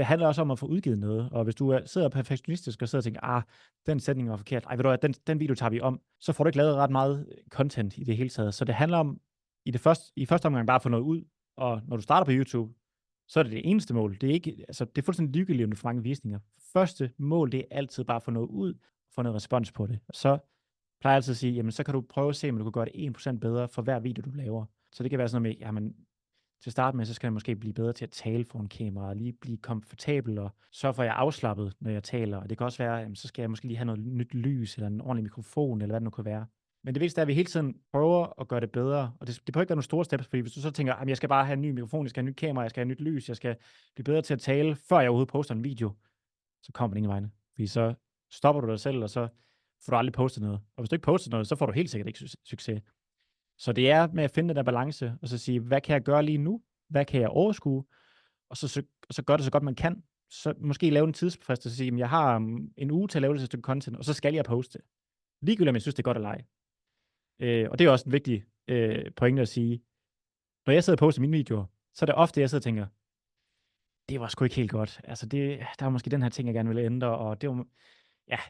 det handler også om at få udgivet noget, og hvis du sidder perfektionistisk og sidder og tænker, den sætning var forkert, ved du hvad, den video tager vi om, så får du ikke lavet ret meget content i det hele taget. Så det handler om i første omgang bare at få noget ud, og når du starter på YouTube, så er det eneste mål. Det er ikke, altså det er fuldstændig ligegyldigt, om du får mange visninger. Første mål, det er altid bare at få noget ud, få noget respons på det. Og så plejer jeg altid at sige, jamen så kan du prøve at se, om du kan gøre det 1% bedre for hver video, du laver. Så det kan være sådan noget med, jamen til at starte med, så skal jeg måske blive bedre til at tale foran kameraet, lige blive komfortabel og sørge for, at jeg er afslappet, når jeg taler. Og det kan også være, jamen, så skal jeg måske lige have noget nyt lys, eller en ordentlig mikrofon, eller hvad det nu kan være. Men det vigtigste er, at vi hele tiden prøver at gøre det bedre. Og det behøver ikke være nogle store steps, fordi hvis du så tænker, at jeg skal bare have en ny mikrofon, jeg skal have et nyt kamera, jeg skal have nyt lys, jeg skal blive bedre til at tale, før jeg overhovedet poster en video, så kommer det ingen vegne. Fordi så stopper du dig selv, og så får du aldrig postet noget. Og hvis du ikke poster noget, så får du helt sikkert ikke succes. Så det er med at finde den der balance, og så sige, hvad kan jeg gøre lige nu? Hvad kan jeg overskue? Og så gør det så godt man kan. Så måske lave en tidsfrist, og så sige, at jeg har en uge til at lave det stykke content, og så skal jeg poste det. Ligegyldigt om jeg synes, det er godt eller ej. Og det er også en vigtig pointe at sige. Når jeg sidder og poster mine videoer, så er det ofte, jeg sidder og tænker, det var sgu ikke helt godt. Altså, der var måske den her ting, jeg gerne ville ændre, og det var,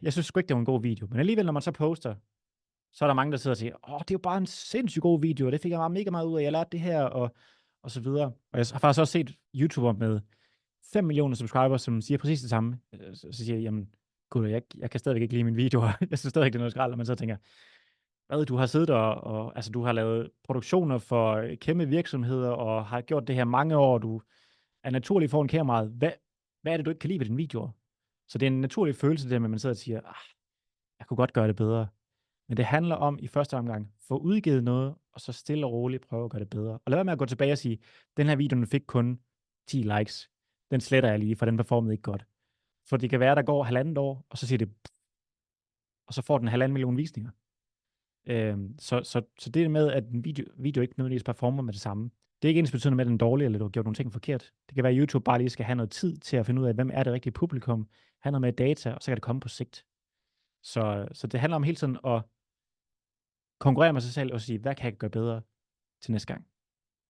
jeg synes sgu ikke, det var en god video. Men alligevel, når man så poster, så er der mange, der sidder og siger, det er jo bare en sindssygt god video, og det fik jeg bare mega meget ud af, jeg lærte det her, og så videre. Og jeg har faktisk også set YouTubere med 5 millioner subscribers, som siger præcis det samme. Så siger jeg, jamen, gud, jeg kan stadigvæk ikke lide mine videoer. Jeg synes stadigvæk, det er noget skrald, og man så tænker, hvad, du har siddet og altså, du har lavet produktioner for kæmpe virksomheder, og har gjort det her mange år, du er naturlig foran kameraet. Hvad er det, du ikke kan lide ved dine videoer? Så det er en naturlig følelse, det der med, at man sidder og siger, jeg kunne godt gøre det bedre. Men det handler om i første omgang, få udgivet noget, og så stille og roligt prøve at gøre det bedre. Og lad være med at gå tilbage og sige, den her video, den fik kun 10 likes. Den sletter jeg lige, for den performede ikke godt. For det kan være, der går 1,5 år, og så siger det, og så får den 1,5 million visninger. Så det med, at en video ikke nødvendigvis performer med det samme, det er ikke ensbetydende med, at den er dårlig, eller du har gjort nogle ting forkert. Det kan være, at YouTube bare lige skal have noget tid til at finde ud af, hvem er det rigtige publikum, have noget med data, og så kan det komme på sigt. Så det handler om hele tiden at konkurrere med sig selv og sige, hvad kan jeg gøre bedre til næste gang?